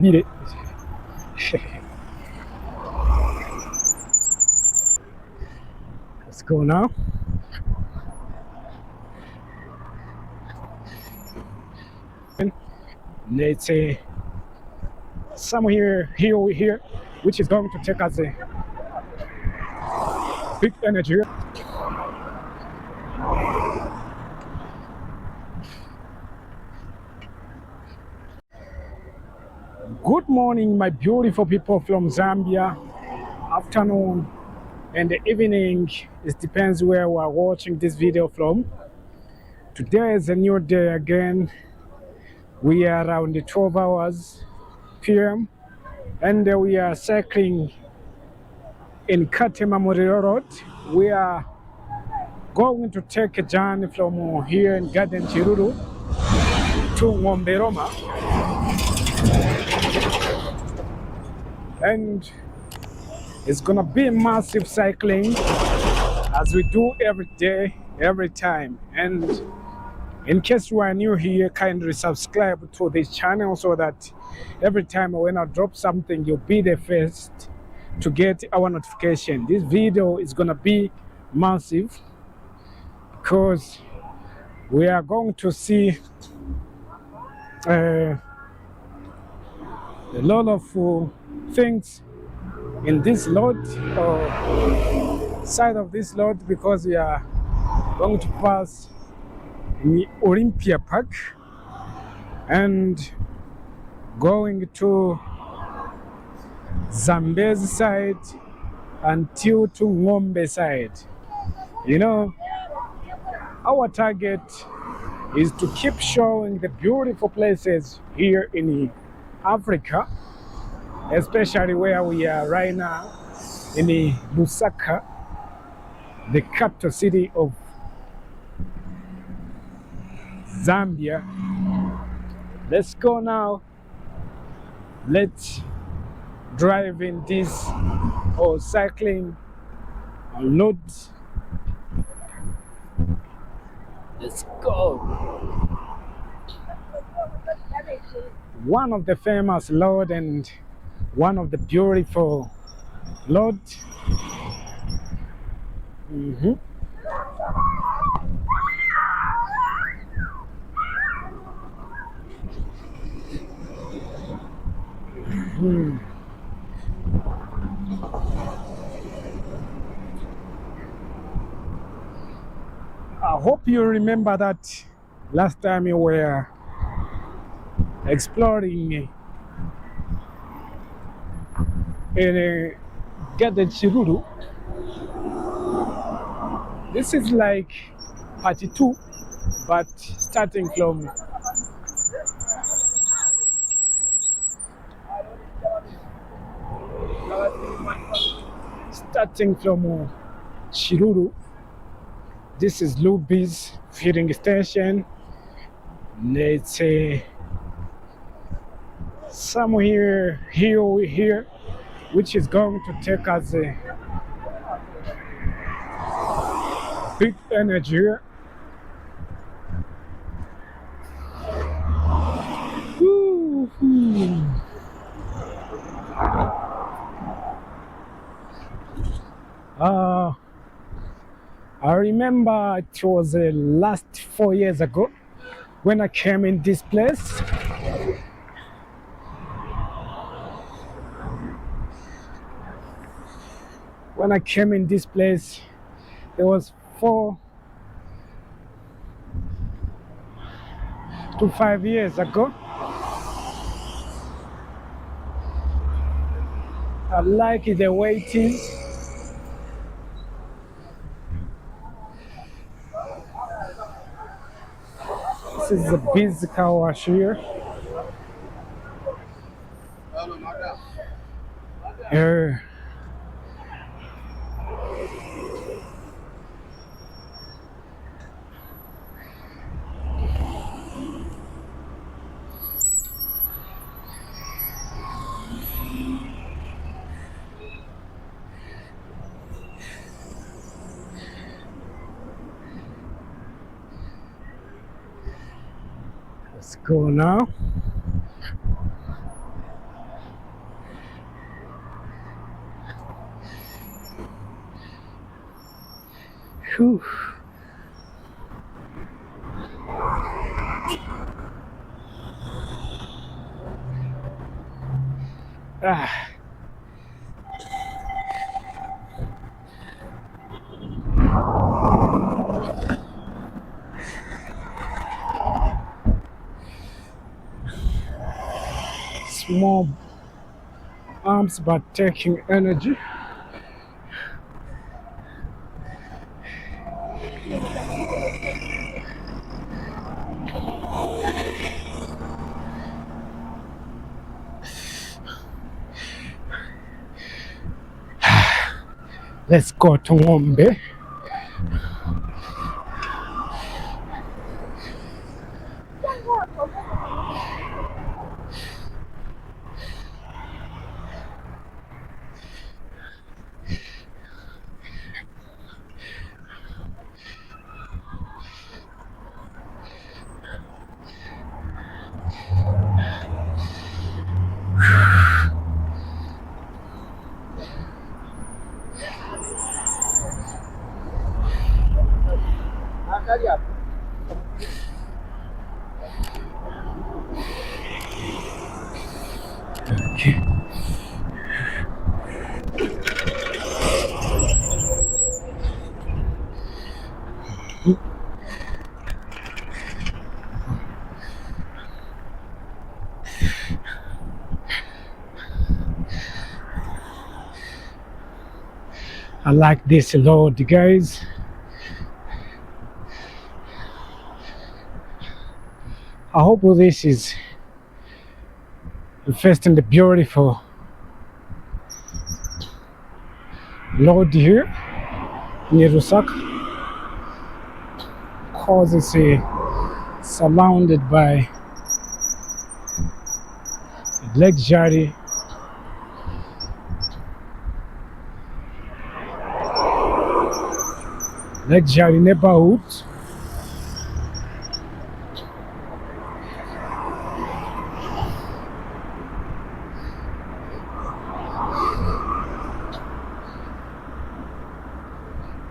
Beat it. Let's go now. Let's say somewhere here, which is going to take us a big energy. Good morning, my beautiful people from Zambia. Afternoon and the evening. It depends where we are watching this video from. Today is a new day again. We are around the 12 hours p.m. and we are cycling in Gatema Mulilo Road. We are going to take a journey from here in Garden Chilulu to Ngomberoma, and it's gonna be massive cycling as we do every day, every time. And in case you are new here, kindly subscribe to this channel so that every time when I drop something, you'll be the first to get our notification. This video is gonna be massive because we are going to see a lot of things in this load or side of this load, because we are going to pass in Olympia Park and going to Zambezi side until to Ngombe side. You know, our target is to keep showing the beautiful places here in Africa, especially where we are right now in Lusaka, the capital city of Zambia. Let's go now. Let's drive in this or cycling load. Let's go. One of the famous load and one of the beautiful load. I hope you remember that last time you were exploring in Garden Chilulu. This is like part 2, but starting from Chilulu. This is Luby's feeding station. Let's say somewhere here, which is going to take us a big energy. I remember it was last 4 years ago when I came in this place. When I came in this place, it was 4 to 5 years ago. I like the waiting. This is a busy car wash here. Let's go now. Whew. Ah. Small arms but taking energy. Let's go to Ngombe. Okay. I like this road, guys. I hope this is the first and the beautiful road here near Lusaka, because it's surrounded by luxury neighborhood.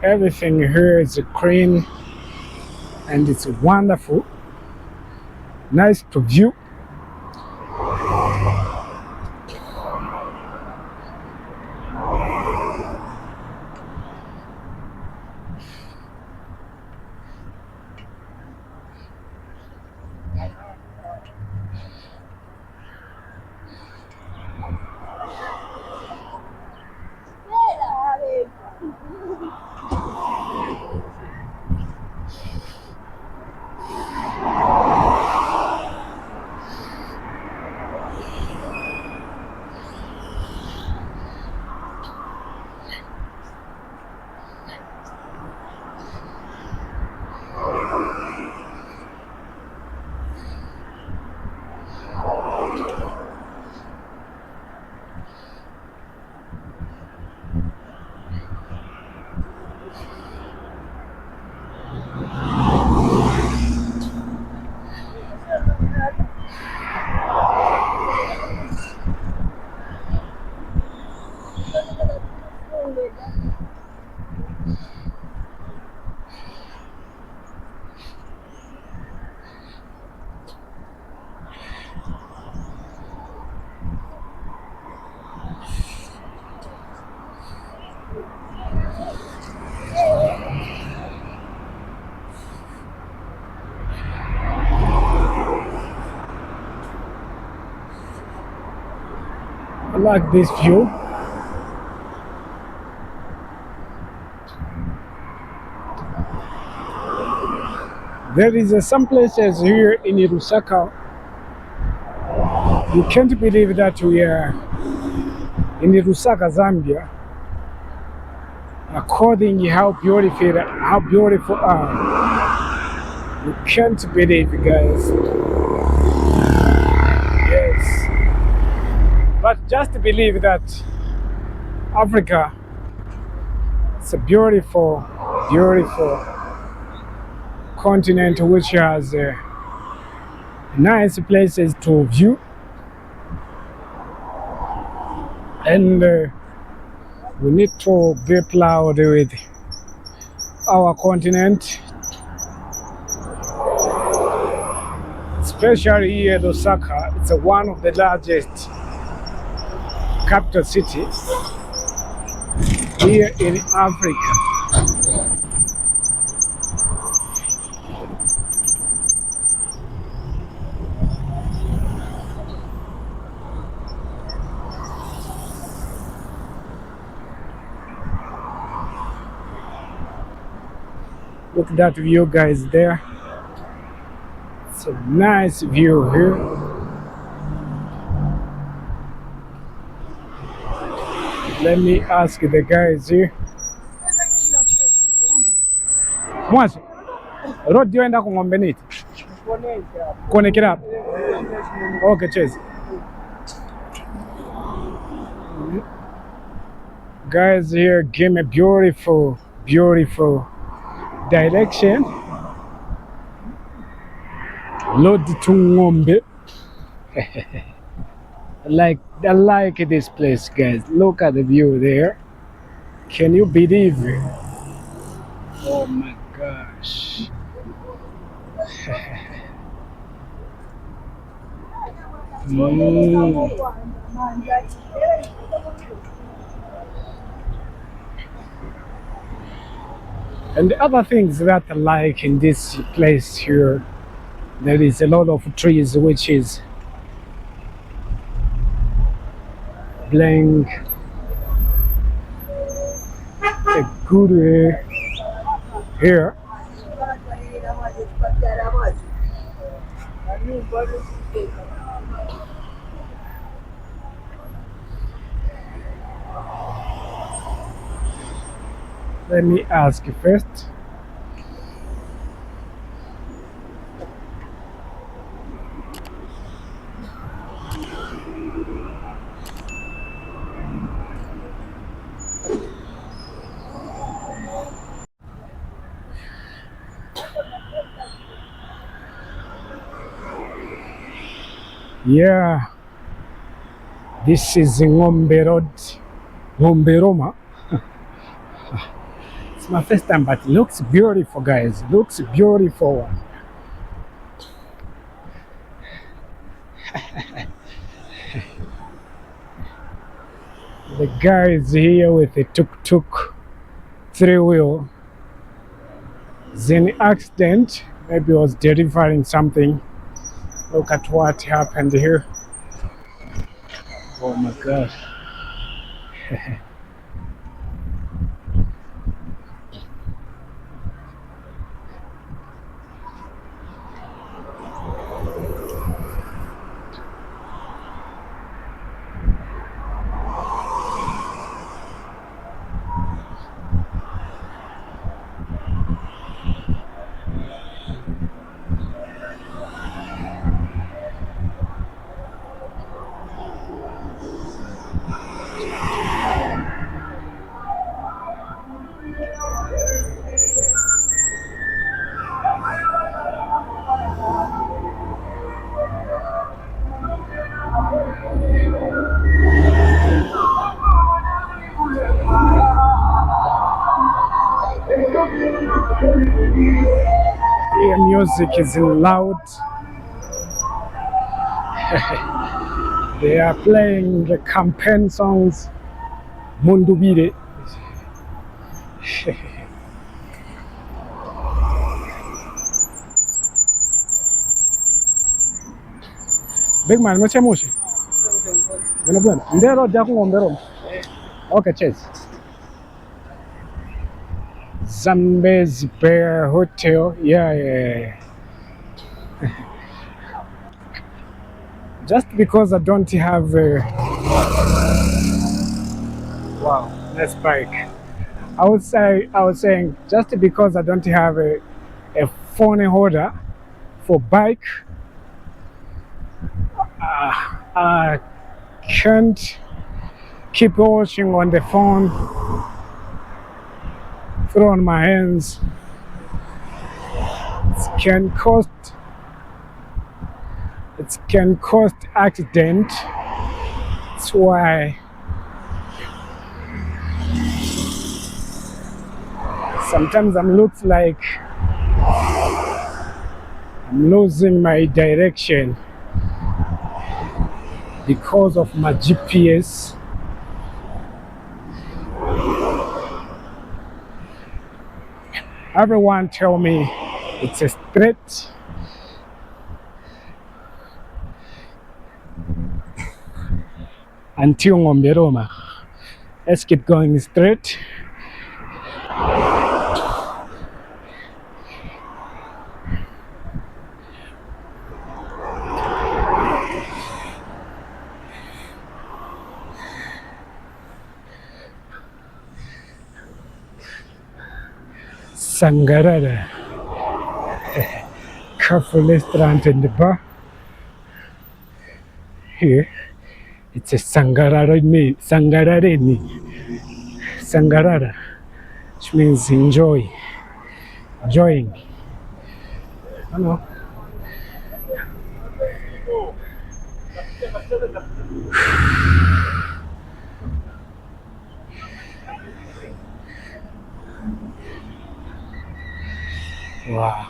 Everything here is green and it's wonderful, nice to view. I like this view. There is some places here in Lusaka. You can't believe that we are in Lusaka, Zambia. According how beautiful are. You can't believe, guys. Yes. But just believe that Africa is a beautiful, beautiful continent which has nice places to view, and we need to be proud with our continent, especially here in Lusaka. It's one of the largest capital cities here in Africa. Look at that view, guys, there. It's a nice view here. Let me ask the guys here. Mwasi, road you enda kungombe niti? Connect it up. Okay, cheers. Guys here give me beautiful direction. Load to Ngombe. I like this place, guys. Look at the view there. Can you believe it? Oh my gosh. And the other things that I like in this place here, there is a lot of trees which is playing a good here. Let me ask you first. Yeah, this is Ngombe Road, Ngombe Roma. It's my first time, but it looks beautiful, guys. It looks beautiful. The guy is here with a tuk-tuk, three-wheel. It's an accident. Maybe he was delivering something. Look at what happened here. Oh my God. Here music is loud. They are playing the campaign songs. Mundubire. Big man, what's your motion? Okay, cheers. Zambezi Bear Hotel. Yeah. Just because I don't have a wow, nice bike. I was saying just because I don't have a phone holder for bike, I can't keep watching on the phone through my hands. It can cost accident. That's why Sometimes looks like I'm losing my direction because of my GPS. Everyone tell me it's a straight. Until Ngombe Roma. Let's keep going straight. Sangarara, cafe restaurant and the bar. Here, it's a Sangarara, Sangarara, which means enjoying. I know. Wow.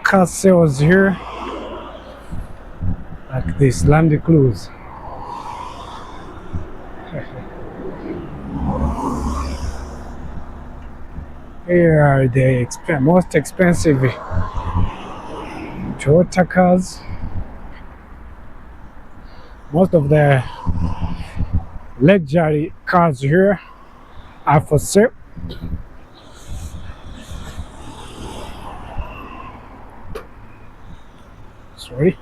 Car sales here, like this Land Cruise. Here are the most expensive Toyota cars. Most of the luxury cars here are for sale. Sorry.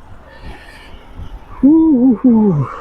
Ooh.